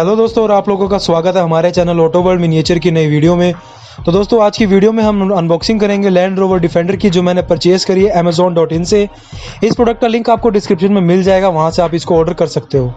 Hello दोस्तों, और आप लोगों का स्वागत है हमारे चैनल ऑटो वर्ल्ड मिनिएचर की नई वीडियो में। तो दोस्तों, आज की वीडियो में हम अनबॉक्सिंग करेंगे लैंड रोवर डिफेंडर की, जो मैंने परचेज़ करी है Amazon.in से। इस प्रोडक्ट का लिंक आपको डिस्क्रिप्शन में मिल जाएगा, वहां से आप इसको ऑर्डर कर सकते हो।